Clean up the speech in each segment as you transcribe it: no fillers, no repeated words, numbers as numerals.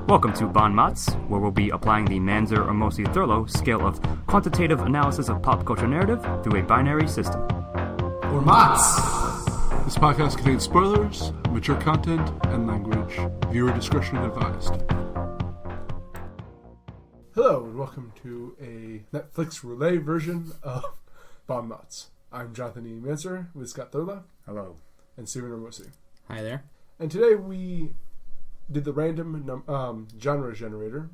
Welcome to MOTS, where we'll be applying the Manzer or Mosi-Thurlow scale of quantitative analysis of pop culture narrative through a binary system. Or MOTS! This podcast contains spoilers, mature content, and language. Viewer discretion advised. Hello, and welcome to a Netflix relay version of MOTS. I'm Jonathan E. Manzer with Scott Thurlow. Hello. And Steven Ramosi. Hi there. And today we did the random genre generator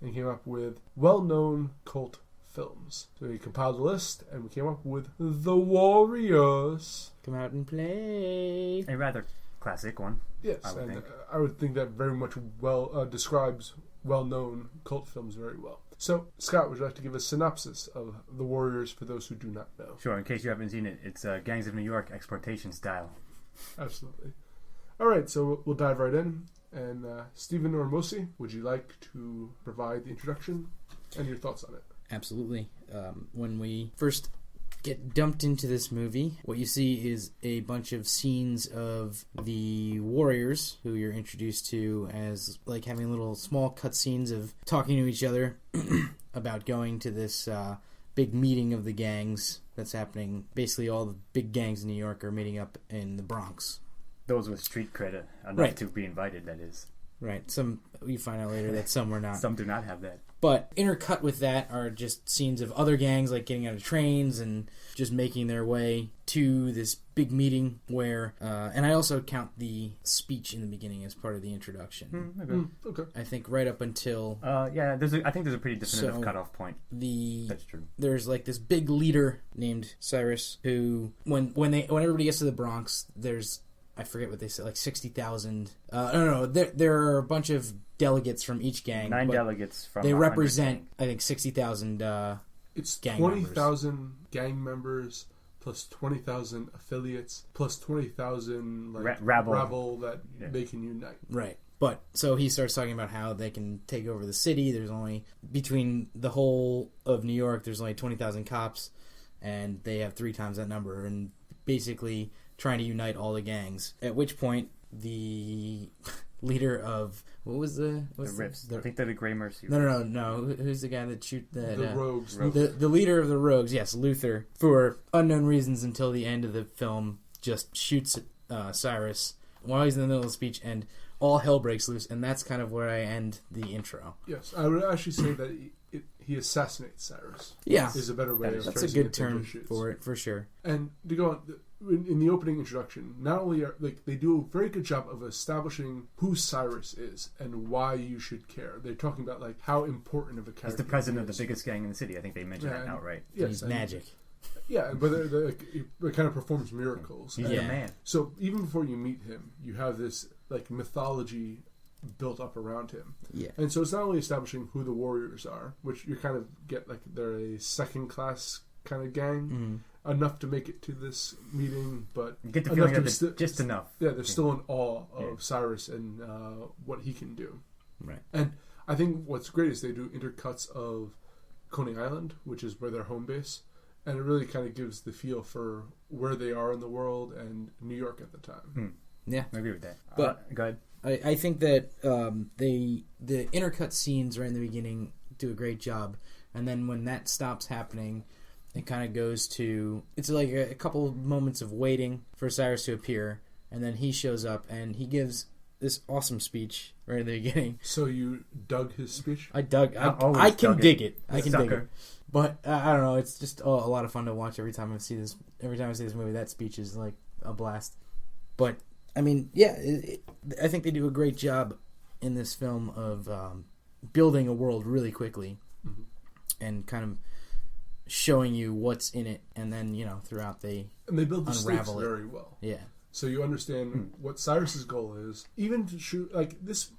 and came up with well-known cult films. So we compiled a list and we came up with The Warriors. Come out and play. A rather classic one. Yes, I would think that very much describes well-known cult films very well. So, Scott, would you like to give a synopsis of The Warriors for those who do not know? Sure, in case you haven't seen it, it's Gangs of New York exploitation style. Absolutely. All right, so we'll dive right in. And Steven or Mosi, would you like to provide the introduction and your thoughts on it? Absolutely. When we first get dumped into this movie, what you see is a bunch of scenes of the warriors, who you're introduced to as like having little small cutscenes of talking to each other about going to this big meeting of the gangs that's happening. Basically, all the big gangs in New York are meeting up in the Bronx. Those with street credit, enough right. to be invited, that is. Right. Some, you find out later that some were not. Some do not have that. But intercut with that are just scenes of other gangs like getting out of trains and just making their way to this big meeting where, and I also count the speech in the beginning as part of the introduction. Okay. I think right up until... I think there's a pretty definitive cutoff point. That's true. There's like this big leader named Cyrus who, when everybody gets to the Bronx, there's... I forget what they said, like 60,000. No. There are a bunch of delegates from each gang. 9 delegates from. They represent, I think, 60,000. It's gang 20,000 gang members plus 20,000 affiliates plus 20,000 like rabble that they can unite. Right. But so he starts talking about how they can take over the city. There's only between the whole of New York, there's only 20,000 cops, and they have 3 times that number, and basically trying to unite all the gangs. At which point, the leader of what was the Riffs? I think they're the Grey Mercy. No. Who's the guy that shoot the Rogues? The leader of the Rogues, yes, Luther, for unknown reasons until the end of the film, just shoots Cyrus while he's in the middle of the speech, and all hell breaks loose. And that's kind of where I end the intro. Yes, I would actually say that he assassinates Cyrus. Yeah, is a better way of that's a good term for it, for sure. And to go on, in the opening introduction, not only are they do a very good job of establishing who Cyrus is and why you should care. They're talking about like how important of a character. He's the president of the biggest gang in the city. I think they mentioned that outright. Yes, he's magic. Yeah, but he kind of performs miracles. He's a man. So even before you meet him, you have this like mythology built up around him. Yeah. And so it's not only establishing who the warriors are, which you kind of get like they're a second class kind of gang, enough to make it to this meeting, but you get the feeling of just enough. Yeah, they're still in awe of Cyrus and what he can do. Right. And I think what's great is they do intercuts of Coney Island, which is where their home base, and it really kind of gives the feel for where they are in the world and New York at the time. Yeah, I agree with that. But go ahead. I think that the intercut scenes right in the beginning do a great job, and then when that stops happening, it kind of goes to, it's like a couple of moments of waiting for Cyrus to appear, and then he shows up and he gives this awesome speech right in the beginning. So you dug his speech? I can dig it. I can dig it. But I don't know. It's just a lot of fun to watch every time I see this. Every time I see this movie, that speech is like a blast. But I mean, yeah, I think they do a great job in this film of building a world really quickly and kind of showing you what's in it, and then throughout they build the stakes very well. Yeah. So you understand what Cyrus's goal is. Even to shoot like this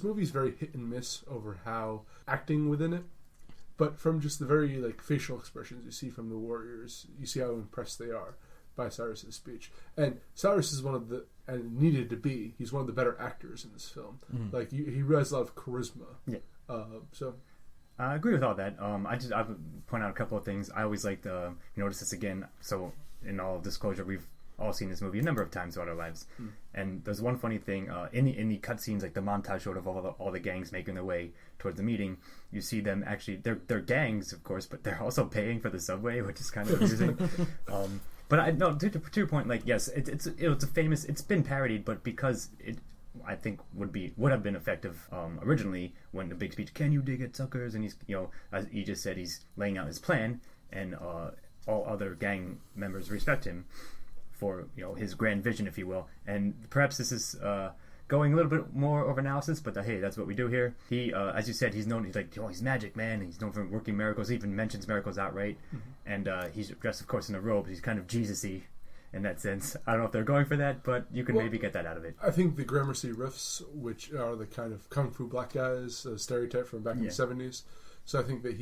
movie is very hit and miss over how acting within it. But from just the very like facial expressions you see from the warriors, you see how impressed they are by Cyrus's speech. And Cyrus is one of the, and needed to be, he's one of the better actors in this film. Like he has a lot of charisma. Yeah. So I agree with all that. I would point out a couple of things. I always like to notice this again. So in all disclosure, we've all seen this movie a number of times throughout our lives. And there's one funny thing in the cutscenes, like the montage short of all the gangs making their way towards the meeting. You see them actually they're gangs, of course, but they're also paying for the subway, which is kind of amusing. But I no to your point, like yes, it's a famous. It's been parodied, but because it. I think would have been effective originally when the big speech, "Can you dig it, suckers?" And he's, as he just said, he's laying out his plan, and all other gang members respect him for his grand vision, if you will. And perhaps this is going a little bit more over analysis, but hey, that's what we do here. He, as you said, he's like, he's magic, man. He's known for working miracles. He even mentions miracles outright, and he's dressed, of course, in a robe. He's kind of Jesus-y in that sense. I don't know if they're going for that, but you can maybe get that out of it. I think the Gramercy riffs, which are the kind of kung fu black guys stereotype from back in the 70s. So I think that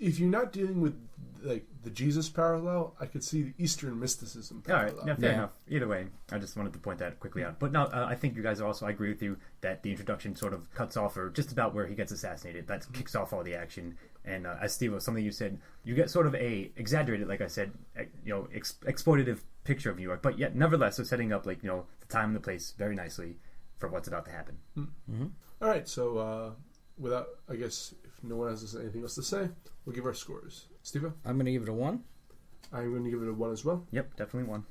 if you're not dealing with like the Jesus parallel, I could see the Eastern mysticism parallel. All right, fair enough. Either way, I just wanted to point that quickly out. But no, I think you guys also, I agree with you that the introduction sort of cuts off, or just about where he gets assassinated. That kicks off all the action. And as Steve, something you said, you get sort of a exaggerated, like I said, exploitative picture of New York, but yet nevertheless, they're setting up the time and the place very nicely for what's about to happen. Mm-hmm. All right, so without, I guess, if no one has anything else to say, we'll give our scores. Steve? I'm going to give it a 1. I'm going to give it a 1 as well. Yep, definitely 1.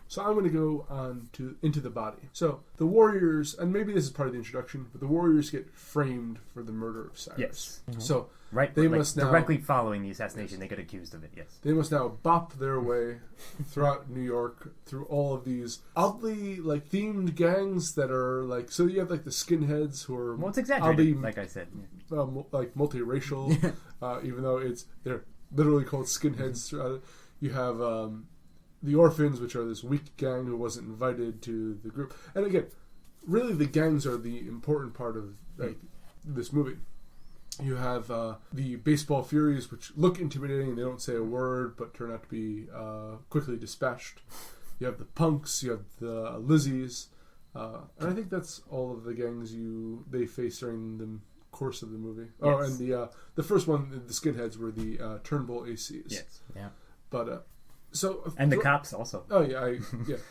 So I'm going to go on to Into the Body. So the Warriors, and maybe this is part of the introduction, but the Warriors get framed for the murder of Cyrus. Yes. Mm-hmm. So they must now, directly following the assassination, they get accused of it. Yes. They must now bop their way throughout New York through all of these oddly themed gangs that are so you have the skinheads who are it's exaggerated, like I said, multiracial, even though they're literally called skinheads. You have the orphans, which are this weak gang who wasn't invited to the group. And again, really the gangs are the important part of this movie. You have the baseball furies, which look intimidating. They don't say a word, but turn out to be quickly dispatched. You have the punks. You have the Lizzies. And I think that's all of the gangs they face during the course of the movie. Yes. Oh, and the first one, the skinheads, were the Turnbull ACs. Yes. Yeah. But... and the cops also. Oh yeah,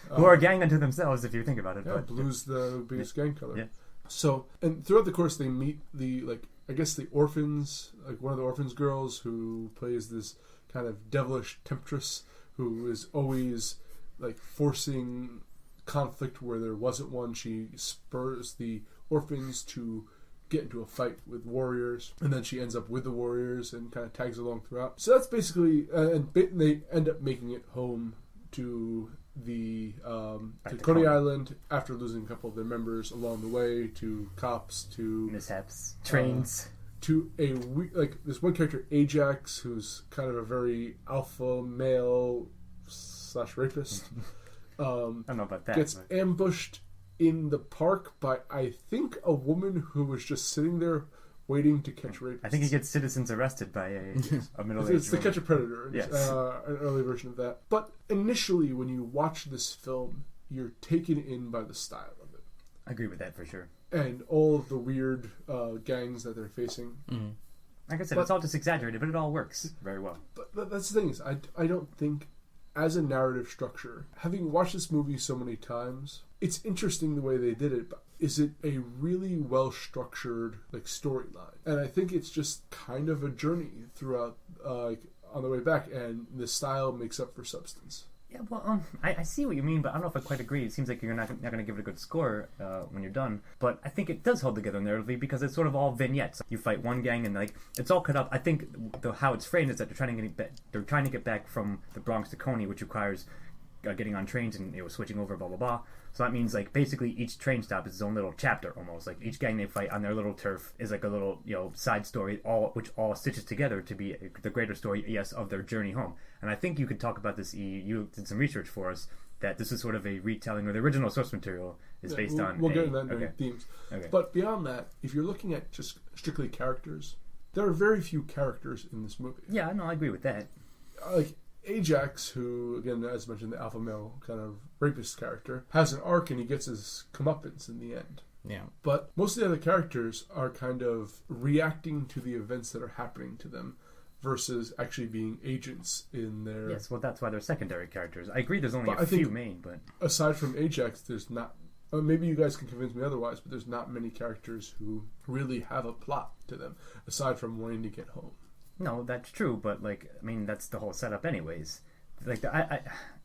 who are a gang unto themselves, if you think about it. Yeah, blue's the biggest gang color. Yeah. So, and throughout the course, they meet the the orphans, one of the orphans girls who plays this kind of devilish temptress who is always forcing conflict where there wasn't one. She spurs the orphans to get into a fight with warriors, and then she ends up with the warriors and kind of tags along throughout. So that's basically, and they end up making it home to to Coney Island after losing a couple of their members along the way, to cops, to mishaps, trains, to this one character Ajax, who's kind of a very alpha male / rapist. I don't know about that. Gets ambushed in the park by, I think, a woman who was just sitting there waiting to catch rapists. I think he gets citizens arrested by a middle-aged It's the Catch a Predator. Yes. An early version of that. But initially, when you watch this film, you're taken in by the style of it. I agree with that for sure. And all of the weird gangs that they're facing. Mm-hmm. Like I said, it's all just exaggerated, but it all works very well. But that's the thing is, I don't think, as a narrative structure, having watched this movie so many times, it's interesting the way they did it, but is it a really well-structured storyline? And I think it's just kind of a journey throughout, on the way back, and the style makes up for substance. Yeah, well, I see what you mean, but I don't know if I quite agree. It seems like you're not going to give it a good score when you're done. But I think it does hold together narratively because it's sort of all vignettes. You fight one gang and it's all cut up. I think how it's framed is that they're trying to get back from the Bronx to Coney, which requires getting on trains and switching over, blah blah blah. So that means basically each train stop is its own little chapter almost. Each gang they fight on their little turf is a little side story, which all stitches together to be the greater story, yes, of their journey home. And I think you could talk about this. You did some research for us that this is sort of a retelling, or the original source material is based on. We'll get into that in themes. Okay. But beyond that, if you're looking at just strictly characters, there are very few characters in this movie. Yeah, no, I agree with that. Ajax, who, again, as mentioned, the alpha male kind of rapist character, has an arc and he gets his comeuppance in the end. Yeah. But most of the other characters are kind of reacting to the events that are happening to them versus actually being agents in their... Yes, well, that's why they're secondary characters. I agree there's only But a few main, but... Aside from Ajax, there's not... maybe you guys can convince me otherwise, but there's not many characters who really have a plot to them, aside from wanting to get home. No, that's true, but, like, I mean, that's the whole setup anyways. Like,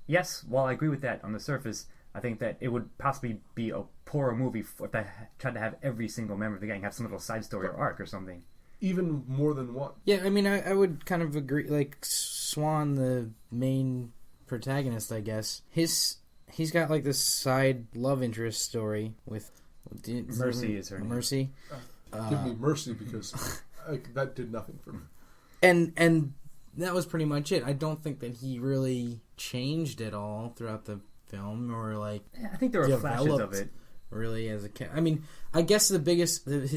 yes, while I agree with that on the surface, I think that it would possibly be a poorer movie if they tried to have every single member of the gang have some little side story or arc or something. Even more than one. Yeah, I mean, I would kind of agree. Like, Swan, the main protagonist, I guess, he's got, like, this side love interest story with... Mercy is her name. Mercy. Give me Mercy, because that did nothing for me. And that was pretty much it. I don't think that he really changed at all throughout the film, or like I think there were flashes of it. Really, as a kid. I mean, I guess his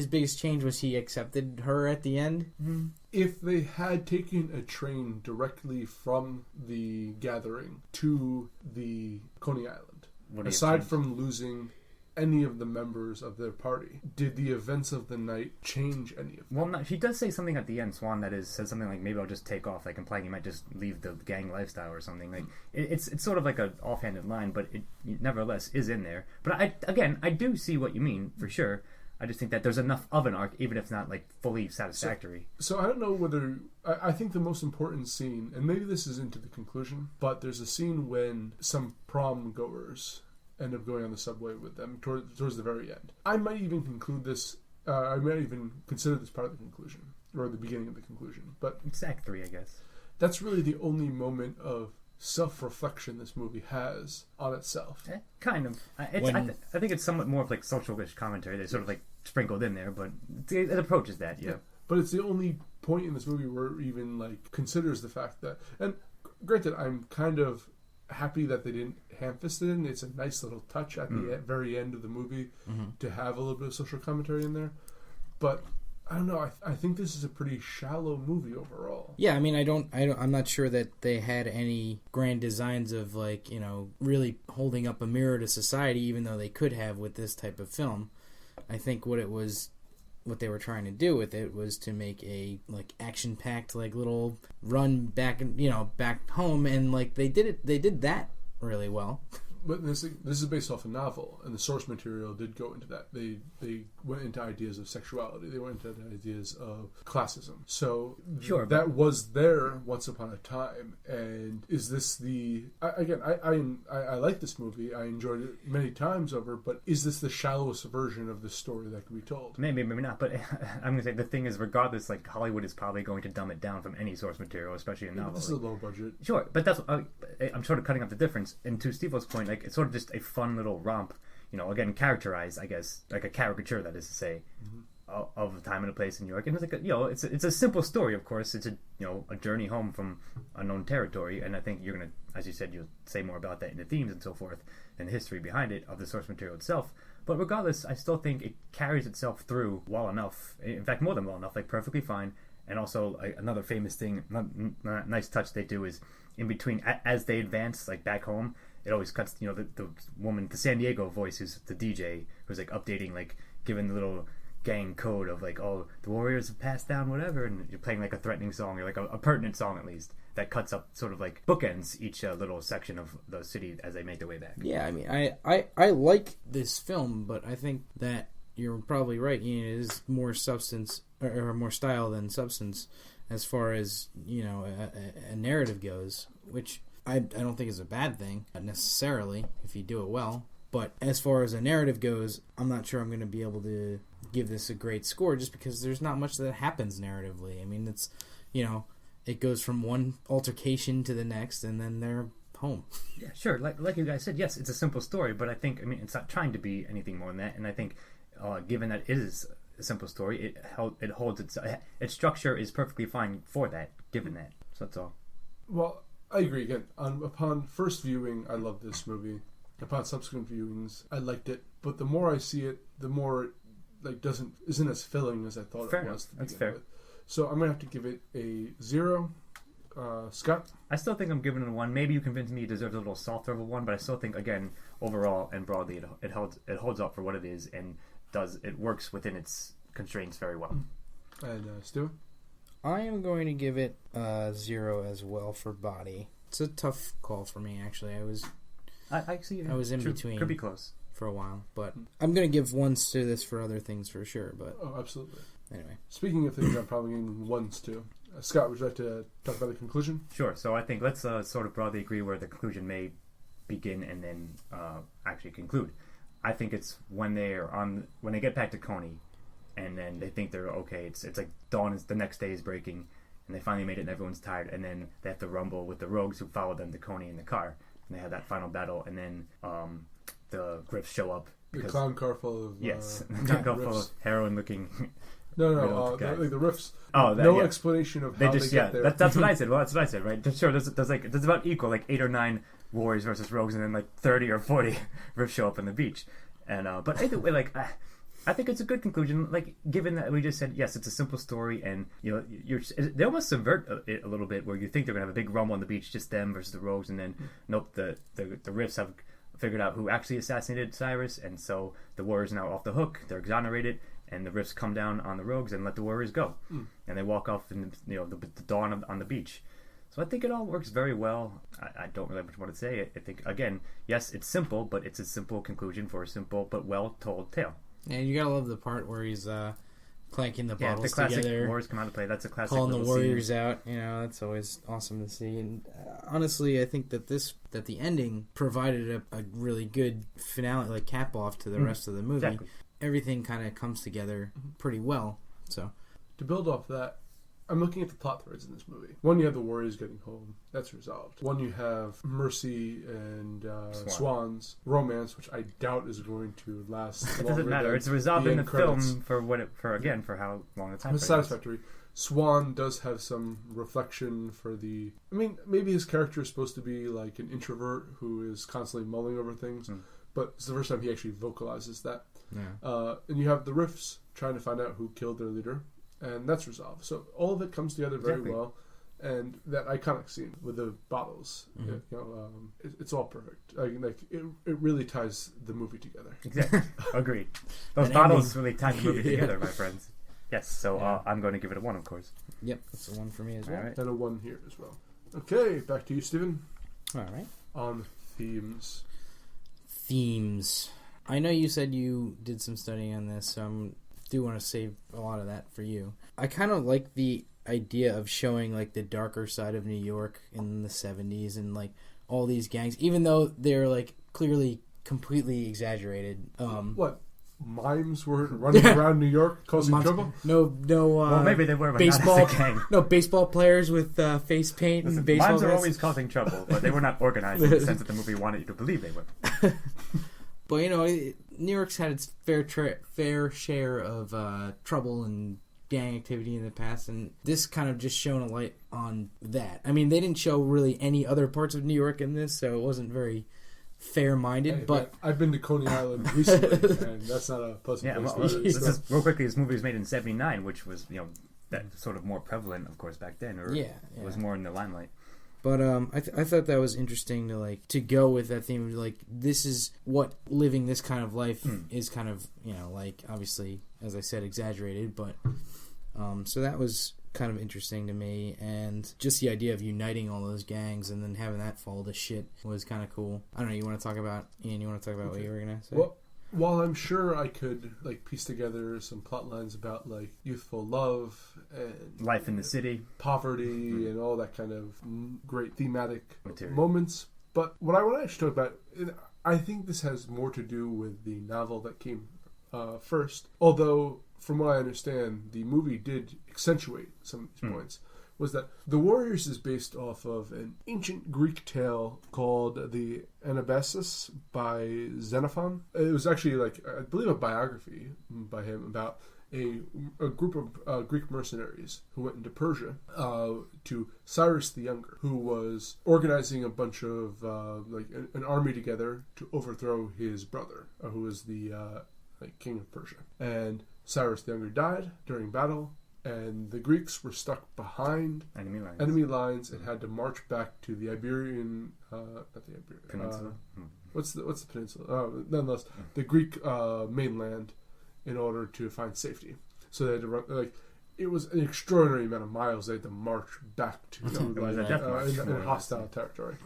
biggest change was he accepted her at the end. Mm-hmm. If they had taken a train directly from the gathering to the Coney Island, aside from losing any of the members of their party, did the events of the night change any of them? Well, no, she does say something at the end, Swan, that says something like, maybe I'll just take off, like implying you might just leave the gang lifestyle or something. Like it's sort of like an offhanded line, but it nevertheless is in there. But I do see what you mean, for sure. I just think that there's enough of an arc, even if it's not like fully satisfactory. So I don't know whether... I think the most important scene, and maybe this is into the conclusion, but there's a scene when some prom goers end up going on the subway with them towards the very end. I might even conclude this... I might even consider this part of the conclusion, or the beginning of the conclusion. But it's Act 3, I guess. That's really the only moment of self-reflection this movie has on itself. Kind of. I think it's somewhat more of like social-ish commentary. They sort of like sprinkled in there, but it approaches that, yeah. But it's the only point in this movie where it even like considers the fact that... And granted, I'm kind of happy that they didn't ham-fist it in. It's a nice little touch at the very end of the movie to have a little bit of social commentary in there. But I don't know. I think this is a pretty shallow movie overall. Yeah, I mean, I'm not sure that they had any grand designs of like, you know, really holding up a mirror to society, even though they could have with this type of film. I think what they were trying to do with it was to make a like action-packed like little run back home, and like they did that really well. But this is based off a novel, and the source material did go into that. They went into ideas of sexuality. They went into ideas of classism. So sure, that was there once upon a time. And is this the... I like this movie. I enjoyed it many times over. But is this the shallowest version of this story that can be told? Maybe not. But I'm going to say the thing is, regardless, like Hollywood is probably going to dumb it down from any source material, especially a novel. This is a low budget. Sure, but that's I'm sort of cutting up the difference. And to Steve-O's point, like it's sort of just a fun little romp, you know, again characterized, I guess, like a caricature, that is to say, of a time and a place in New York. And it's like it's a simple story, of course. It's a journey home from unknown territory, and I think you're gonna, as you said, you'll say more about that in the themes and so forth and the history behind it of the source material itself. But regardless, I still think it carries itself through well enough. In fact, more than well enough, like perfectly fine. And also another famous thing, nice touch they do is in between as they advance, like back home. It always cuts, the woman, the San Diego voice, who's the DJ, who's like updating, like giving the little gang code of like, oh, the Warriors have passed down, whatever, and you're playing like a threatening song or like a pertinent song at least that cuts up sort of like bookends each little section of the city as they make their way back. Yeah, I mean, I like this film, but I think that you're probably right. It is more substance or more style than substance as far as a narrative goes, which I don't think is a bad thing necessarily if you do it well. But as far as a narrative goes, I'm not sure I'm going to be able to give this a great score just because there's not much that happens narratively. I mean, it's, it goes from one altercation to the next and then they're home. Yeah, sure. Like you guys said, yes, it's a simple story, but I think, it's not trying to be anything more than that. And I think given that it is a simple story, it holds its structure is perfectly fine for that, given that. So that's all. Well, I agree. Again, upon first viewing, I loved this movie. Upon subsequent viewings, I liked it. But the more I see it, the more it isn't as filling as I thought fair it was. That's fair. With. So I'm gonna have to give it a 0. Scott? I still think I'm giving it a 1. Maybe you convinced me it deserves a little softer of a 1, but I still think, again, overall and broadly, it holds up for what it is and it works within its constraints very well. And Stu? I am going to give it 0 as well for body. It's a tough call for me, actually. I see. I was in between. Could be close For a while, but I'm going to give 1s to this for other things for sure, but... Oh, absolutely. Anyway. Speaking of things I'm probably giving 1s to. Scott, would you like to talk about the conclusion? Sure. So I think let's sort of broadly agree where the conclusion may begin and then actually conclude. I think it's when they get back to Coney, and then they think they're okay. It's like dawn is the next day is breaking, and they finally made it, and everyone's tired, and then they have to rumble with the rogues who followed them to Coney in the car, and they have that final battle, and then the Griffs show up. The clown car full of yes, the clown car full of heroin looking. No, the riffs. Oh, no explanation of how they get there. That's what I said. Well, that's what I said, right? Sure, there's about equal, like 8 or 9 warriors versus rogues, and then like 30 or 40 riffs show up on the beach. And but either way, like I think it's a good conclusion. Like given that we just said yes, it's a simple story, and they almost subvert it a little bit, where you think they're gonna have a big rumble on the beach, just them versus the rogues, and then nope, the riffs have figured out who actually assassinated Cyrus, and so the warriors are now off the hook. They're exonerated. And the riffs come down on the rogues and let the warriors go, and they walk off in the dawn on the beach. So I think it all works very well. I don't really have much more to say. I think again, yes, it's simple, but it's a simple conclusion for a simple but well told tale. And you gotta love the part where he's clanking the bottles the classic together. Warriors come out to play. That's a classic. Calling the warriors scene. out. That's always awesome to see. And honestly, I think that the ending provided a really good finale, like cap off to the rest of the movie. Exactly. Everything kind of comes together pretty well. So, to build off that, I'm looking at the plot threads in this movie. One, you have the warriors getting home. That's resolved. One, you have Mercy and Swan's romance, which I doubt is going to last. It doesn't matter. It's resolved in the film for how long the time. It's satisfactory. Swan does have some reflection for the... I mean, maybe his character is supposed to be like an introvert who is constantly mulling over things, but it's the first time he actually vocalizes that. Yeah. And you have the Riffs trying to find out who killed their leader, and that's resolved. So all of it comes together very well, and that iconic scene with the bottles, it's all perfect. It really ties the movie together. Exactly, agreed. Those bottles really tie the movie together, my friends. Yes, so I'm going to give it a 1, of course. Yep, that's a 1 for me as well. Right. And a 1 here as well. Okay, back to you, Stephen. All right. On themes. I know you said you did some studying on this, so I do want to save a lot of that for you. I kind of like the idea of showing like the darker side of New York in the 70s and like all these gangs, even though they're like clearly completely exaggerated. What? Mimes were running around New York causing trouble? No. Well, maybe they were, but baseball, not as a gang. No, baseball players with face paint and baseball. Mimes are always causing trouble, but they were not organized in the sense that the movie wanted you to believe they were. But New York's had its fair share of trouble and gang activity in the past, and this kind of just shone a light on that. I mean, they didn't show really any other parts of New York in this, so it wasn't very fair-minded. But I've been to Coney Island recently, and that's not a pleasant place to visit. Real quickly, this movie was made in '79, which was that sort of more prevalent, of course, back then, or it was more in the limelight. But I thought that was interesting to go with that theme. Like, this is what living this kind of life is kind of, obviously, as I said, exaggerated. But so that was kind of interesting to me. And just the idea of uniting all those gangs and then having that fall to shit was kind of cool. I don't know. You want to talk about, Ian, what you were going to say? Well, while I'm sure I could piece together some plot lines about youthful love and life in the city, poverty, and all that kind of great thematic moments, but what I want to actually talk about, I think this has more to do with the novel that came first. Although, from what I understand, the movie did accentuate some of these points. Was that The Warriors is based off of an ancient Greek tale called the Anabasis by Xenophon. It was actually, I believe, a biography by him about a group of Greek mercenaries who went into Persia to Cyrus the Younger, who was organizing a bunch of, an army together to overthrow his brother, who was the king of Persia. And Cyrus the Younger died during battle, and the Greeks were stuck behind enemy lines and had to march back to the Iberian, not the Iberian Peninsula. What's the peninsula? Nonetheless, the Greek mainland, in order to find safety. So they had to run. it was an extraordinary amount of miles they had to march back to It was a death march, in more or hostile less. territory.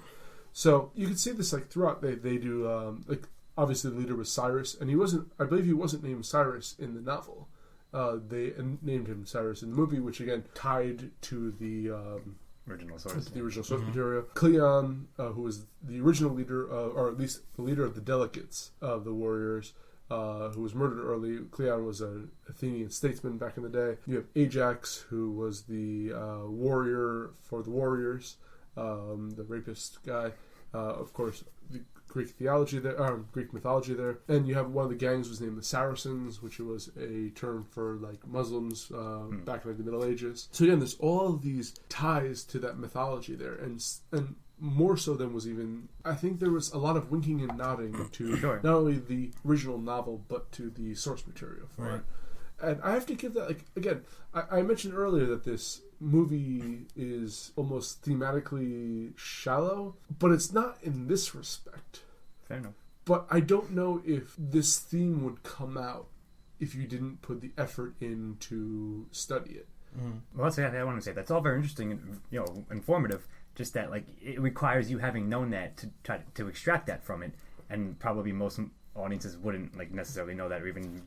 So you can see this like throughout. They do like obviously the leader was Cyrus, and I believe he wasn't named Cyrus in the novel. They named him Cyrus in the movie, which again tied to the Original source. the original source material. Cleon, who was the original leader, or at least the leader of the delegates of the warriors, who was murdered early. Cleon was an Athenian statesman back in the day. You have Ajax, who was the warrior for the warriors, the rapist guy. Of course, the Greek Greek mythology there. And you have one of the gangs was named the Saracens, which was a term for like Muslims back in like, the Middle Ages. So again, there's all of these ties to that mythology there, and more so than was even. I think there was a lot of winking and nodding to Sure. not only the original novel but to the source material for it. And I have to give that, like, again, I mentioned earlier that this movie is almost thematically shallow, but it's not in this respect. Fair enough. But I don't know if this theme would come out if you didn't put the effort in to study it. Well, that's what I want to say. That's all very interesting and informative. Just that, like, it requires you having known that to try to extract that from it, and probably most audiences wouldn't like necessarily know that or even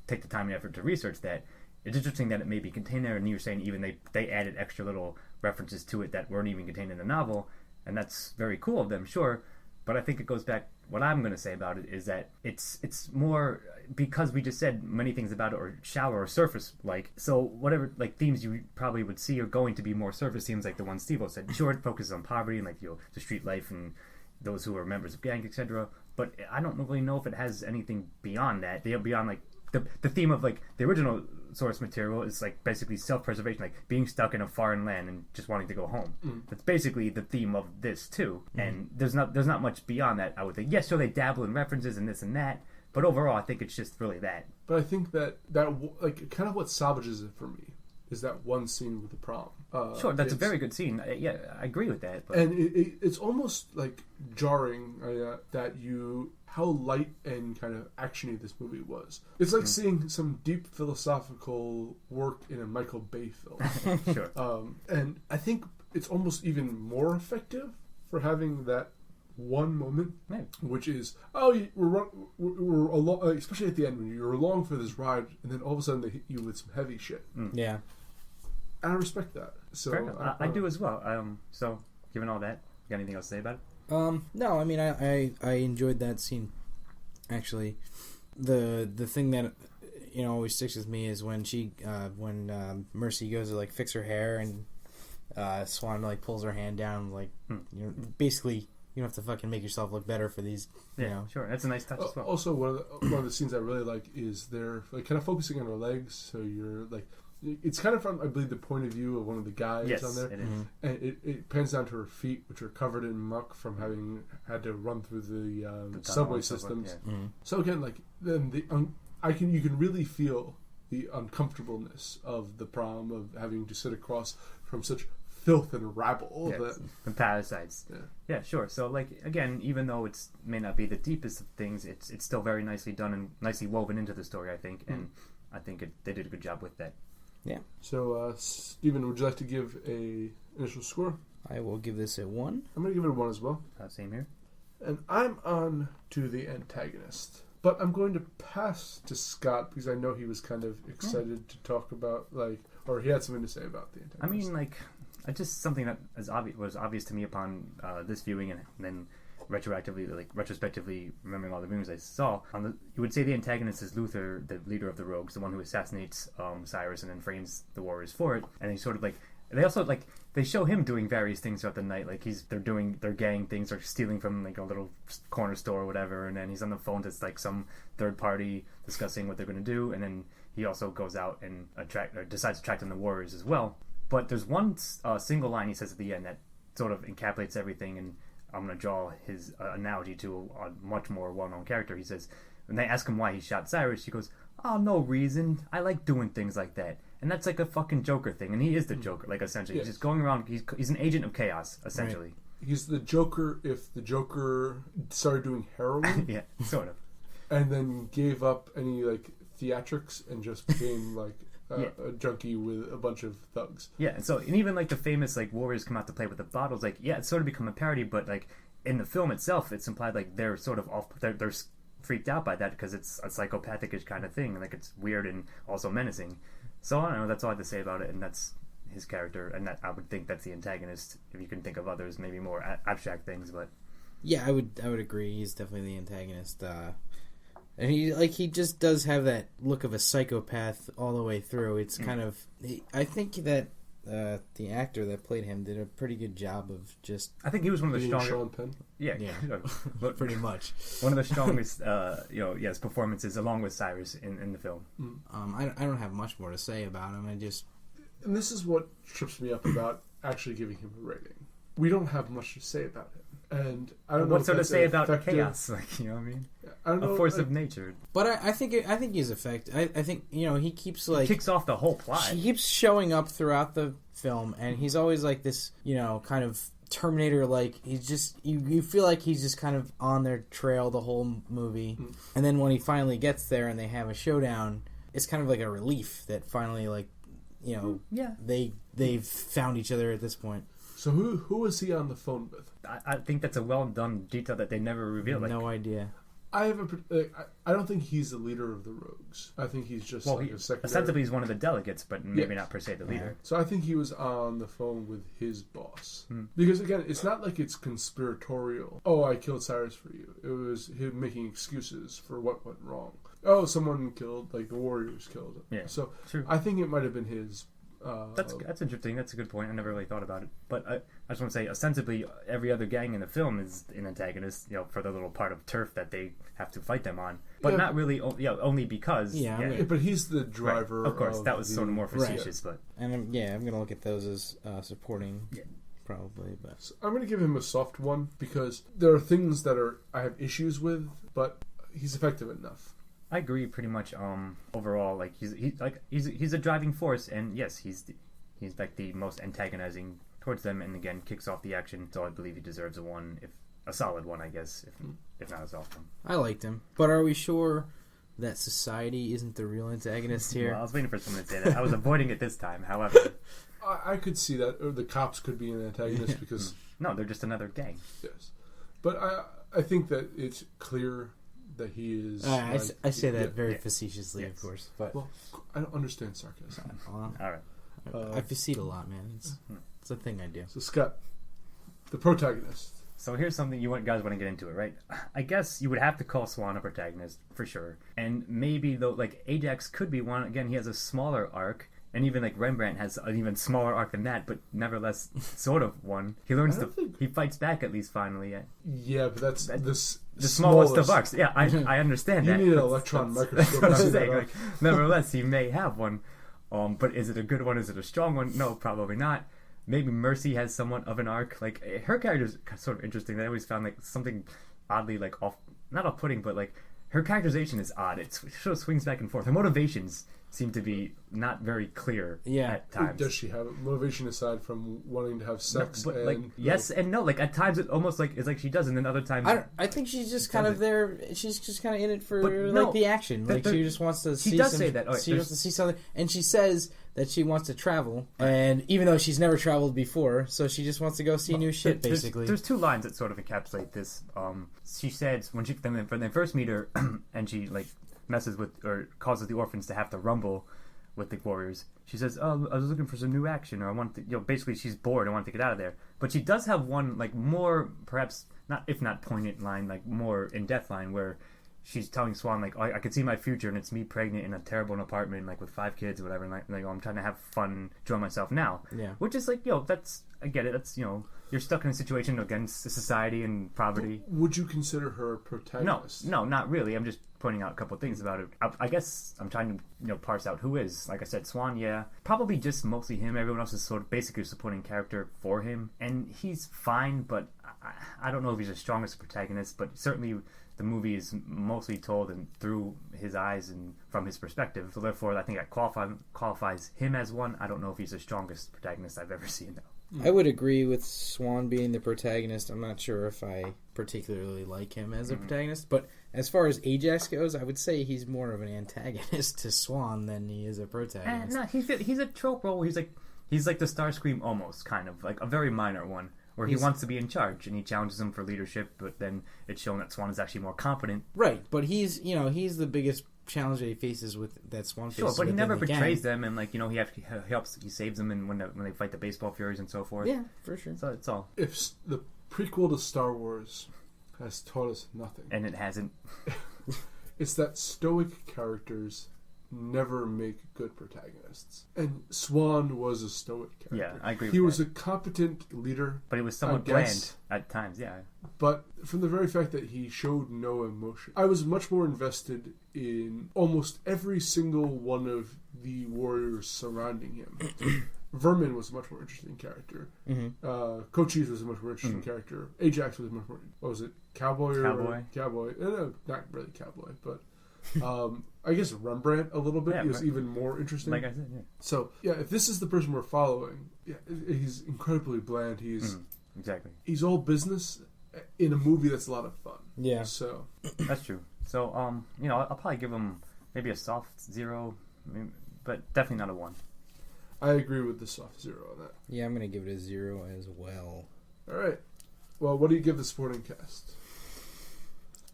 take the time and effort to research that. It's interesting that it may be contained there, and you're saying even they added extra little references to it that weren't even contained in the novel, and that's very cool of them, sure. But I think it goes back. What I'm going to say about it is that it's more because we just said many things about it are shallow or surface like. So whatever like themes you probably would see are going to be more surface themes like the one Steve-O said. Sure, it focuses on poverty and like the street life and those who are members of gangs, etc. But I don't really know if it has anything beyond that. Beyond like the theme of like the original source material is like basically self-preservation, like being stuck in a foreign land and just wanting to go home. That's basically the theme of this too. And there's not much beyond that, I would think. Yes, sure, they dabble in references and this and that, but overall I think it's just really that. But I think that like kind of what salvages it for me is that one scene with the prom. Sure, that's a very good scene. Yeah, I agree with that. But... And it's almost like jarring that how light and kind of actiony this movie was. It's like seeing some deep philosophical work in a Michael Bay film. Sure. And I think it's almost even more effective for having that one moment, which is we're along, especially at the end when you're along for this ride, and then all of a sudden they hit you with some heavy shit. Yeah. And I respect that. So I do as well. So given all that, you got anything else to say about it? No, I mean I enjoyed that scene. Actually, the thing that always sticks with me is when Mercy goes to like fix her hair and Swan like pulls her hand down, like basically you don't have to fucking make yourself look better for these. Sure, that's a nice touch as well. Also, one of the scenes I really like is they're like kind of focusing on her legs, so you're like. It's kind of from, I believe, the point of view of one of the guys on there. It is. And it pans down to her feet, which are covered in muck from having had to run through the subway systems. Yeah. So again, like then you can really feel the uncomfortableness of the prom of having to sit across from such filth and rabble. The parasites. Yeah, sure. So like again, even though it may not be the deepest of things, it's still very nicely done and nicely woven into the story, I think, and I think they did a good job with that. Yeah. So, Stephen, would you like to give a initial score? I will give this a 1. I'm going to give it a 1 as well. Same here. And I'm on to the antagonist. But I'm going to pass to Scott because I know he was kind of excited to talk about, or he had something to say about the antagonist. I mean, just something that was obvious to me upon this viewing and then retrospectively remembering all the movies I saw. You would say the antagonist is Luther, the leader of the rogues, the one who assassinates Cyrus and then frames the warriors for it. And he sort of they also they show him doing various things throughout the night. Like they're doing their gang things or stealing from like a little corner store or whatever. And then he's on the phone to like some third party discussing what they're going to do. And then he also goes out and decides to attract in the warriors as well. But there's one single line he says at the end that sort of encapsulates everything, and I'm going to draw his analogy to a much more well-known character. He says, when they ask him why he shot Cyrus, he goes, "Oh, no reason. I like doing things like that." And that's like a fucking Joker thing, and he is the Joker, like essentially. He's just going around, he's an agent of chaos, essentially. Right. He's the Joker if the Joker started doing heroin. Yeah, sort of. And then gave up any, theatrics and just became, a junkie with a bunch of thugs. Yeah, and even like the famous like warriors come out to play with the bottles. Like, yeah, it's sort of become a parody, but like in the film itself, it's implied like they're sort of they're freaked out by that because it's a psychopathic-ish kind of thing, and like it's weird and also menacing. So I don't know. That's all I have to say about it, and that's his character, and that I would think that's the antagonist. If you can think of others, maybe more abstract things, but yeah, I would agree. He's definitely the antagonist, and he just does have that look of a psychopath all the way through. It's kind of I think that the actor that played him did a pretty good job of just. I think he was one of the strongest. Sean Penn. Yeah, but pretty much one of the strongest, performances along with Cyrus in the film. I don't have much more to say about him. And this is what trips me up about actually giving him a rating. We don't have much to say about him. And I don't know what's what to say about effective. chaos, like, you know what I mean? I don't know, a force of nature. But I think he's effective. I think he keeps like he kicks off the whole plot. He keeps showing up throughout the film, and he's always like this, kind of Terminator. Like he's just you feel like he's just kind of on their trail the whole movie, and then when he finally gets there and they have a showdown, it's kind of like a relief that finally they've found each other at this point. So who was he on the phone with? I think that's a well done detail that they never reveal. No idea. I don't think he's the leader of the rogues. I think he's just a secondary. Ostensibly he's one of the delegates, but maybe not per se the leader. So I think he was on the phone with his boss. Because again, it's not like it's conspiratorial. Oh, I killed Cyrus for you. It was him making excuses for what went wrong. Oh, someone killed, like the warriors killed him. Yeah, so true. I think it might have been his. That's interesting. That's a good point. I never really thought about it. But I just want to say, ostensibly, every other gang in the film is an antagonist, for the little part of turf that they have to fight them on. But not really, only because. Yeah, but he's the driver. Right. Of course, that was sort of more facetious, but. And I'm going to look at those as supporting. Yeah. Probably, but so I'm going to give him a soft one because there are things that I have issues with, but he's effective enough. I agree pretty much. Overall, like he's a driving force, and yes, he's like the most antagonizing towards them, and again kicks off the action. So I believe he deserves a solid one, I guess, if not a soft one. I liked him, but are we sure that society isn't the real antagonist here? Well, I was waiting for someone to say that. I was avoiding it this time. However, I could see that, or the cops could be an antagonist because no, they're just another gang. Yes, but I think that it's clear that he is. I say that very facetiously, of course. But I don't understand sarcasm. All right. I facete a lot, man. It's a thing I do. So Scott, the protagonist. So here's something you guys want to get into it, right? I guess you would have to call Swan a protagonist for sure, and maybe though, like Ajax could be one. Again, he has a smaller arc. And even like Rembrandt has an even smaller arc than that, but nevertheless, sort of one. He learns he fights back at least finally. Yeah, but that's the smallest of arcs. Yeah, I understand that. You need an electron microscope. That's what I'm saying. Like, nevertheless, he may have one. But is it a good one? Is it a strong one? No, probably not. Maybe Mercy has somewhat of an arc. Like her character's sort of interesting. I always found like something oddly like not off-putting, but like her characterization is odd. It sort of swings back and forth. Her motivations seem to be not very clear at times. Does she have motivation aside from wanting to have sex? No, but yes and no. Like at times it almost like it's like she does, and then other times I think she's just kind of there. She's just kind of in it for the action. Like she just wants to. She does say that. She wants to see something, and she says that she wants to travel, and even though she's never traveled before, so she just wants to go see new shit. Basically, there's two lines that sort of encapsulate this. She said when they first meet her, and she like messes with or causes the orphans to have to rumble with the warriors. She says, "Oh, I was looking for some new action, or I want to." Basically, she's bored. I want to get out of there. But she does have one like more, perhaps not, if not poignant line, like more in-depth line where she's telling Swan like, I could see my future, and it's me pregnant in a terrible apartment, like with 5 kids or whatever. And like I'm trying to have fun, enjoy myself now. Yeah. Which is like, that's I get it. That's you're stuck in a situation against society and poverty. Would you consider her a protagonist? No, not really. I'm just pointing out a couple of things about it. I guess I'm trying to parse out who is. Like I said, Swan, probably just mostly him. Everyone else is sort of basically a supporting character for him, and he's fine. But I don't know if he's the strongest protagonist. But certainly the movie is mostly told and through his eyes and from his perspective. So therefore, I think that qualifies him as one. I don't know if he's the strongest protagonist I've ever seen though. I would agree with Swan being the protagonist. I'm not sure if I particularly like him as a protagonist, but as far as Ajax goes, I would say he's more of an antagonist to Swan than he is a protagonist. No, he's a trope role. He's like the Starscream almost, kind of like a very minor one, where he wants to be in charge and he challenges him for leadership, but then it's shown that Swan is actually more competent. Right, but he's the biggest challenge that he faces with that Swan faces. Sure, but he never betrays gang. them, and like he saves them, and when they fight the baseball furies and so forth. Yeah, for sure. So it's all. If the prequel to Star Wars has taught us nothing, And it hasn't. it's that stoic characters never make good protagonists. And Swan was a stoic character. Yeah, I agree with He was that. a competent leader. But it was somewhat bland at times, yeah. But from the very fact that he showed no emotion, I was much more invested in almost every single one of the warriors surrounding him. Vermin was a much more interesting character. Cochise was a much more interesting character. Ajax was a much more... What was it? Cowboy? Cowboy. No, not really Cowboy, but... I guess Rembrandt a little bit. Yeah, he was even more interesting. Like I said, yeah. So, yeah, if this is the person we're following, yeah, he's incredibly bland. Exactly. He's all business in a movie that's a lot of fun. Yeah. So That's true. So, I'll probably give him maybe a soft 0, but definitely not a 1. I agree with the soft 0 on that. Yeah, I'm going to give it a 0 as well. All right. Well, what do you give the supporting cast?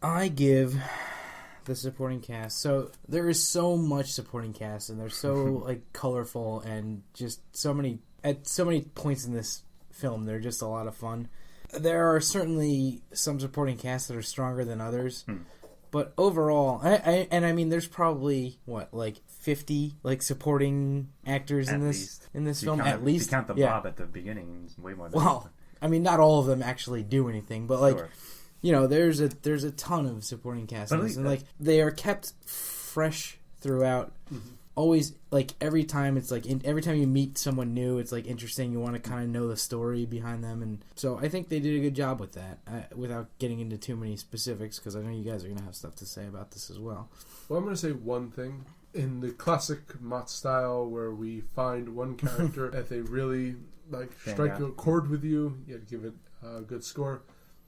I give the supporting cast. So there is so much supporting cast, and they're so colorful, and just at so many points in this film, they're just a lot of fun. There are certainly some supporting casts that are stronger than others, but overall, I mean, there's probably 50 supporting actors in this film at least. If you count the Bob at the beginning, it's way more than well, I mean, not all of them actually do anything, but sure. There's a ton of supporting cast, and they are kept fresh throughout. Always, every time every time you meet someone new, it's interesting. You want to kind of know the story behind them, and so I think they did a good job with that. Without getting into too many specifics, because I know you guys are going to have stuff to say about this as well. Well, I'm going to say one thing. In the classic MOTS style, where we find one character that they really strike a chord with you, you have to give it a good score.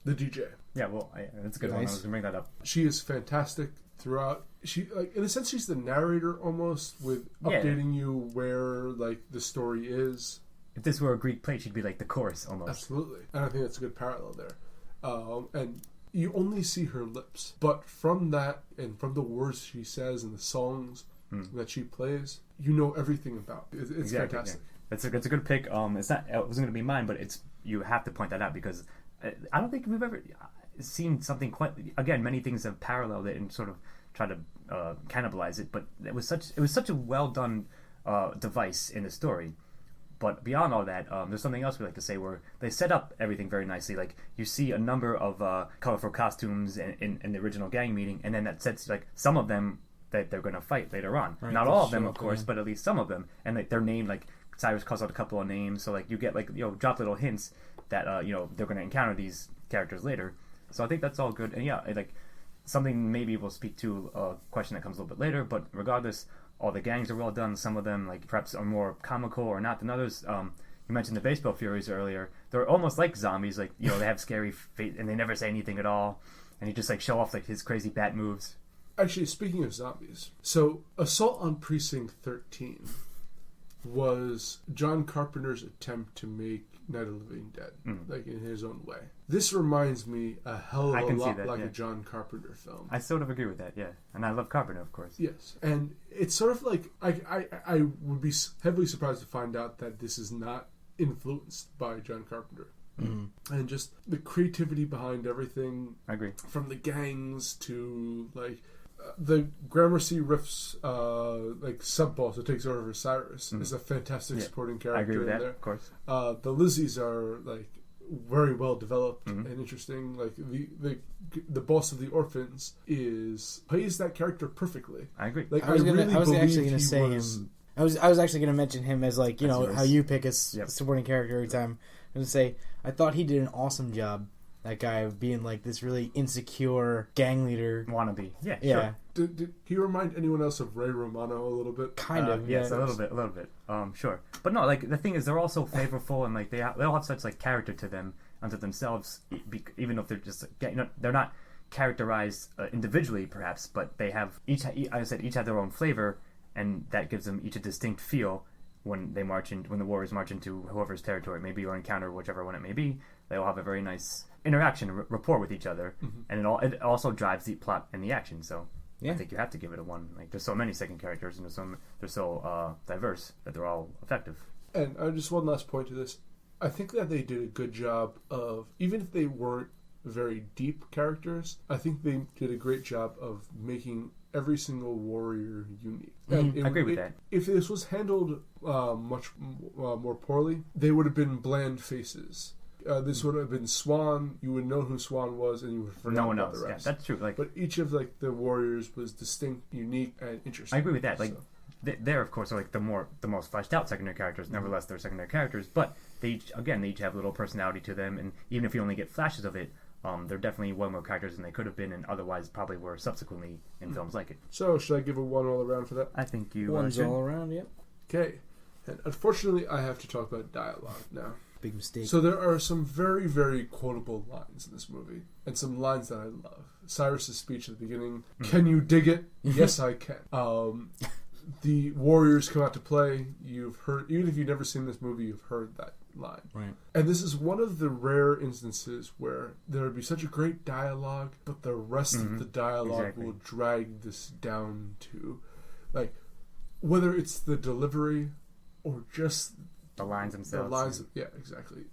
The DJ. Yeah, well, that's a good one. I was going to bring that up. She is fantastic throughout. She, in a sense, she's the narrator almost, with updating you where the story is. If this were a Greek play, she'd be like the chorus almost. Absolutely, and I think that's a good parallel there. And you only see her lips, but from that and from the words she says and the songs that she plays, you know everything about it. It's fantastic. Yeah. It's a good pick. It wasn't going to be mine, but you have to point that out because I don't think we've ever seen something quite. Again, many things have paralleled it and sort of try to cannibalize it, but it was such a well done device in the story. But beyond all that, there's something else we like to say where they set up everything very nicely. You see a number of colorful costumes in the original gang meeting, and then that sets some of them that they're going to fight later on. Right, not all of them, of course, but at least some of them. And they're named, Cyrus calls out a couple of names, so you get drop little hints that they're going to encounter these characters later. So I think that's all good. And yeah, something maybe we'll speak to a question that comes a little bit later, but regardless, all the gangs are well done. Some of them perhaps are more comical or not than others. You mentioned the baseball furies earlier. They're almost like zombies. They have scary face and they never say anything at all, and he just show off his crazy bat moves. Actually, speaking of zombies, so Assault on Precinct 13 was John Carpenter's attempt to make Night of the Living Dead, in his own way. This reminds me a hell of a lot a John Carpenter film. I sort of agree with that, yeah. And I love Carpenter, of course. Yes, and it's sort of I would be heavily surprised to find out that this is not influenced by John Carpenter. And just the creativity behind everything. I agree. From the gangs to the Gramercy Riff's sub boss who takes over for Cyrus is a fantastic supporting character. I agree with that, there. Of course. The Lizzies are very well developed and interesting. The boss of the orphans plays that character perfectly. I agree. I was actually going to say him. I was actually going to mention him as how you pick a supporting character every time. I was going to say I thought he did an awesome job that guy of being like this really insecure gang leader Wannabe. Yeah, yeah sure. Did he remind anyone else of Ray Romano a little bit? kind of Yes, a little bit. Sure. But no, like, the thing is, they're all so flavorful, and like they all have such like character to them unto themselves, even if they're just, they're not characterized individually, perhaps, but they have each have their own flavor, and that gives them each a distinct feel when the warriors march into whoever's territory, maybe, or encounter whichever one it may be. They all have a very nice interaction, rapport with each other, and it also drives the plot and the action. So I think you have to give it a 1. Like, there's so many second characters, and they're so diverse that they're all effective. And just one last point to this. I think that they did a good job of, even if they weren't very deep characters, I think they did a great job of making every single warrior unique. And I agree with that. If this was handled much more poorly, they would have been bland faces. This would have been Swan. You would know who Swan was, and you would forget no one about else. the rest. Yeah, that's true. Like, but each of like the warriors was distinct, unique, and interesting. I agree with that. Like, they're of course are like the most fleshed out secondary characters. Nevertheless, they're secondary characters, but they each have a little personality to them, and even if you only get flashes of it, they're definitely way more characters than they could have been, and otherwise probably were subsequently in films like it. So, should I give a 1 all around for that? I think you 1's should. all around. Yep. Okay. And unfortunately, I have to talk about dialogue now. Big mistake. So there are some very, very quotable lines in this movie, and some lines that I love. Cyrus's speech at the beginning, "Can you dig it?" "Yes, I can." The warriors come out to play. You've heard, even if you've never seen this movie, you've heard that line. Right. And this is one of the rare instances where there would be such a great dialogue, but the rest of the dialogue will drag this down to, like, whether it's the delivery or just the lines themselves. The lines, yeah, exactly.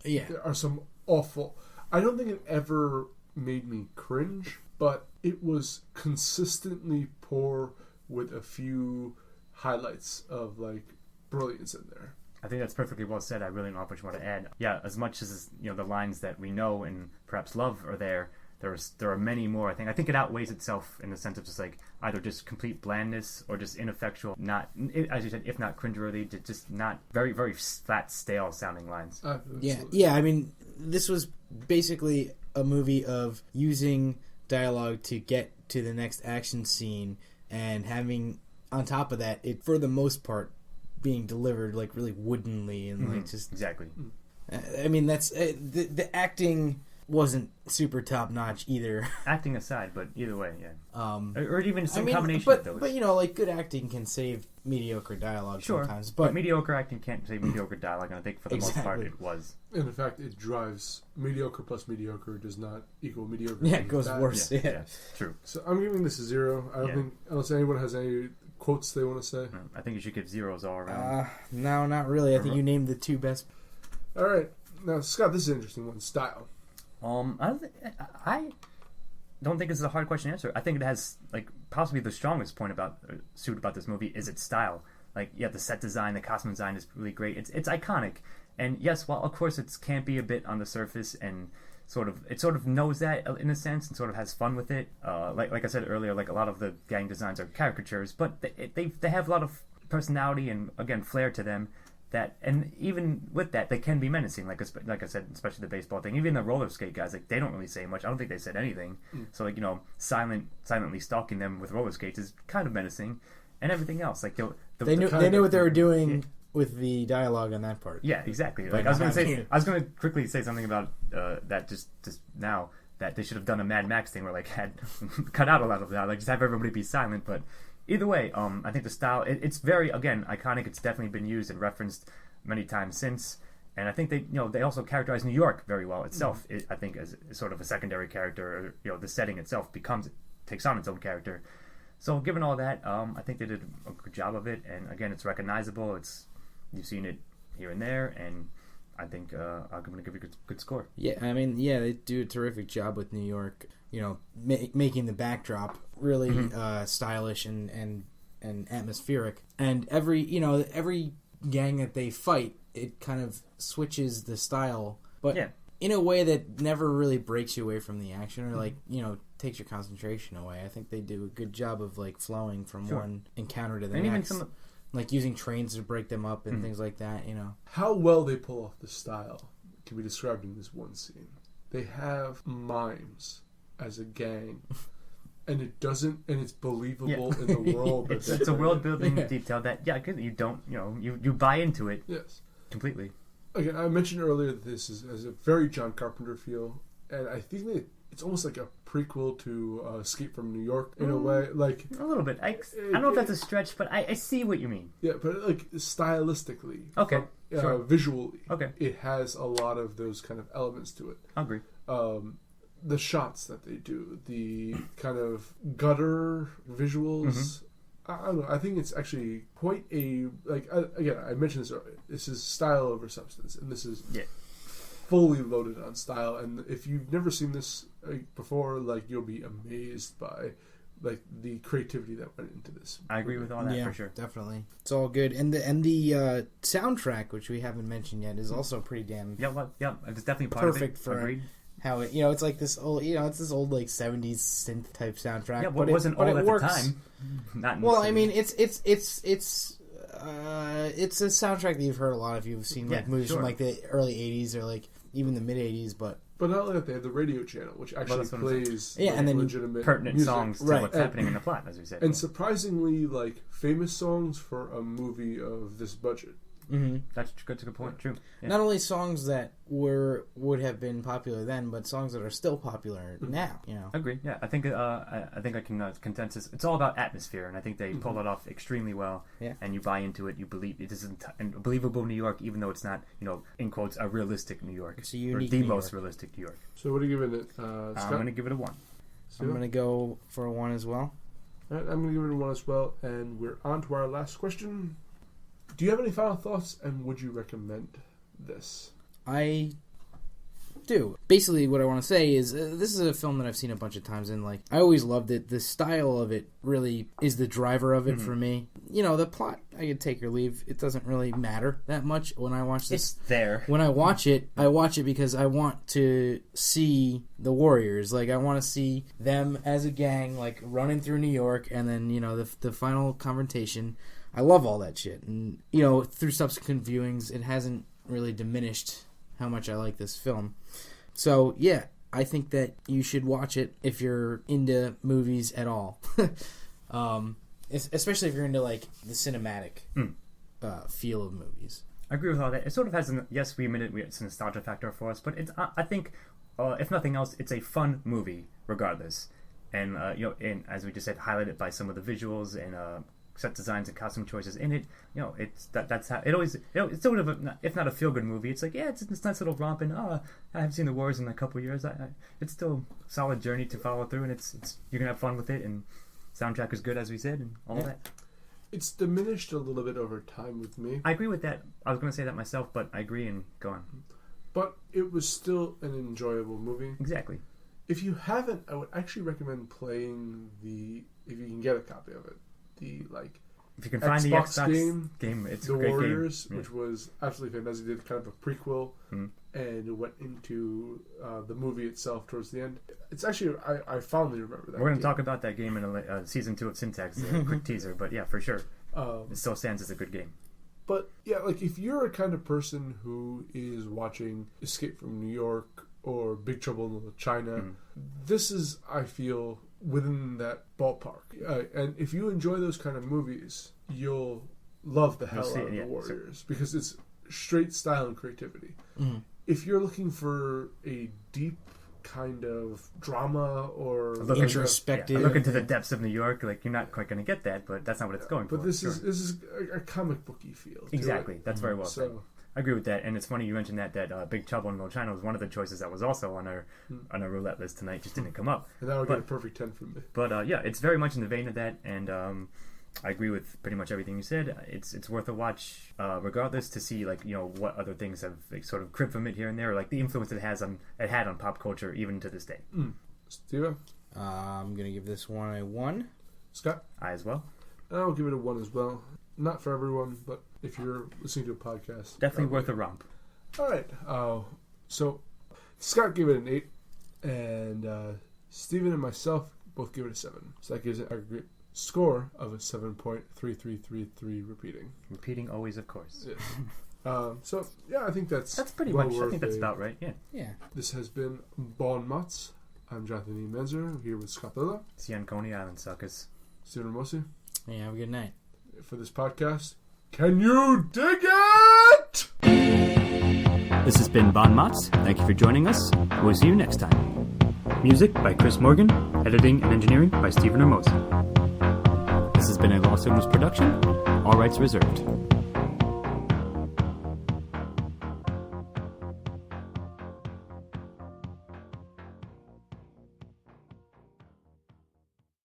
Yeah. There are some awful. I don't think it ever made me cringe, but it was consistently poor with a few highlights of like brilliance in there. I think that's perfectly well said. I really don't have much more to add. Yeah, as much as the lines that we know and perhaps love are there. There are many more. I think it outweighs itself in the sense of just like either just complete blandness or just ineffectual, not, as you said, if not cringeworthy, just not very, very flat, stale sounding lines. Yeah. I mean, this was basically a movie of using dialogue to get to the next action scene, and having on top of that, it for the most part being delivered like really woodenly and like just exactly. I mean, that's the acting wasn't super top notch either. Acting aside, but either way, yeah. Or even some combination but, of those. But like good acting can save mediocre dialogue sometimes. But mediocre acting can't save mediocre dialogue, and I think for the most part it was. And in fact, it drives mediocre plus mediocre does not equal mediocre. Yeah, it goes worse. Yeah, true. So I'm giving this a 0. I don't think, unless anyone has any quotes they want to say. I think you should give 0s all around. No, not really. I think you named the 2 best. All right, now Scott, this is an interesting one. Style. I don't think this is a hard question to answer. I think it has like possibly the strongest point about this movie is its style. Like, yeah, the set design, the costume design is really great. It's iconic, and yes, while of course it can be a bit on the surface and sort of knows that in a sense and sort of has fun with it. Like I said earlier, like a lot of the gang designs are caricatures, but they have a lot of personality and again flair to them. That, and even with that, they can be menacing. Like I said, especially the baseball thing. Even the roller skate guys, like they don't really say much. I don't think they said anything. So like silently stalking them with roller skates is kind of menacing, and everything else. Like they knew what they were doing with the dialogue on that part. Yeah, exactly. Like I was gonna quickly say something about that just now, that they should have done a Mad Max thing where like had cut out a lot of that, like just have everybody be silent, but. Either way, I think the style, it's very, again, iconic. It's definitely been used and referenced many times since. And I think they also characterize New York very well itself, I think, as sort of a secondary character. Or, the setting itself takes on its own character. So given all that, I think they did a good job of it. And again, it's recognizable. You've seen it here and there. And I think I'm going to give it a good score. Yeah, I mean, they do a terrific job with New York. Making the backdrop really stylish and atmospheric. And every gang that they fight, it kind of switches the style, but in a way that never really breaks you away from the action or takes your concentration away. I think they do a good job of like flowing from one encounter to the next. Even like using trains to break them up and things like that. How well they pull off the style can be described in this one scene. they have mimes as a gang. And it's believable in the world. It's a world building detail that, you don't, you buy into it. Yes. Completely. Again, I mentioned earlier that this has a very John Carpenter feel, and I think that it's almost like a prequel to Escape from New York in a way. Like a little bit. I don't know if that's a stretch, but I see what you mean. Yeah, but like stylistically, okay, sure. Visually, okay, it has a lot of those kind of elements to it. I agree. The shots that they do, the kind of gutter visuals. Mm-hmm. I don't know. I think it's actually quite a again. I mentioned this earlier. This is style over substance, and this is fully loaded on style. And if you've never seen this before, you'll be amazed by the creativity that went into this. I agree with all that for sure. Definitely, it's all good. And the soundtrack, which we haven't mentioned yet, is also pretty damn. It's definitely part perfect of it. for. Agreed. How it, it's like this old, it's this old 70s synth type soundtrack. Yeah, but it wasn't old at the time. I mean, it's a soundtrack that you've heard a lot of. You've seen movies from the early '80s or even the mid '80s, but not only that, they have the radio channel, which actually plays and then legitimate pertinent music. songs to what's happening in the plot, as we said. And surprisingly, famous songs for a movie of this budget. Mm-hmm. That's a good point. True. Yeah. Not only songs that would have been popular then, but songs that are still popular now. Agree. Yeah, I think I can consensus. It's all about atmosphere, and I think they pull it off extremely well. Yeah. And you buy into it. You believe it is a believable New York, even though it's not, in quotes, a realistic New York. It's a unique or the New most York. realistic New York. So what are you giving it, Scott? I'm going to give it a 1. I'm going to go for a 1 as well. All right, I'm going to give it a 1 as well, and we're on to our last question. Do you have any final thoughts, and would you recommend this? I do. Basically, what I want to say is this is a film that I've seen a bunch of times, and I always loved it. The style of it really is the driver of it for me. The plot, I could take or leave. It doesn't really matter that much when I watch this. It's there. When I watch it because I want to see the Warriors. I want to see them as a gang, running through New York, and then, the final confrontation. I love all that shit. And, through subsequent viewings, it hasn't really diminished how much I like this film. So, yeah, I think that you should watch it if you're into movies at all. Especially if you're into, the cinematic feel of movies. I agree with all that. It sort of has, we admit it, it's a nostalgia factor for us, but it's, I think, if nothing else, it's a fun movie, regardless. And, and as we just said, highlighted by some of the visuals and, set designs and costume choices in it. That's how it always. It's sort of if not a feel good movie. It's it's this nice little romp, and I haven't seen the Warriors in a couple of years. It's still a solid journey to follow through, and it's you're gonna have fun with it. And soundtrack is good, as we said, and all that. It's diminished a little bit over time with me. I agree with that. I was gonna say that myself, but I agree and go on. But it was still an enjoyable movie. Exactly. If you haven't, I would actually recommend playing if you can get a copy of it. If you can find the Xbox game, it's the a great Warriors, game. Which was absolutely fantastic. They did kind of a prequel, and it went into the movie itself towards the end. It's actually I fondly remember that. We're going to talk about that game in a season 2 of Syntax, a quick teaser. But yeah, for sure, it still stands as a good game. But yeah, if you're a kind of person who is watching Escape from New York or Big Trouble in Little China, this is, I feel, within that ballpark. And if you enjoy those kind of movies, you'll love the hell out of the Warriors because it's straight style and creativity. If you're looking for a deep kind of drama or introspective, look into the depths of New York, you're not quite going to get that, but that's not what it's going for. But this is a comic booky feel. Exactly, that's very well said. I agree with that, and it's funny you mentioned that Big Trouble in Little China was one of the choices that was also on our roulette list tonight. Just didn't come up. And that would get a perfect 10 from me. But it's very much in the vein of that, and I agree with pretty much everything you said. It's worth a watch, regardless, to see what other things have sort of cribbed from it here and there, the influence it had on pop culture even to this day. Steven? I'm gonna give this one a 1. Scott? I as well. I'll give it a 1 as well. Not for everyone, but if you're listening to a podcast, definitely worth a romp. All right. So Scott gave it an 8, and Steven and myself both give it a 7. So that gives an aggregate score of a 7.3333 repeating. Repeating always, of course. Yeah. So yeah, I think that's pretty well much. I worth think that's a- about right. Yeah. Yeah. This has been Bon Mots. I'm Jonathan E. Menzer here with Scott Lilla, Sian Coney Island suckers. Stephen Ramosi. Hey, have a good night. For this podcast, can you dig it? This has been Bon Mots. Thank you for joining us. We'll see you next time. Music by Chris Morgan. Editing and engineering by Stephen Ramosi. This has been a Lost Owners production. All rights reserved.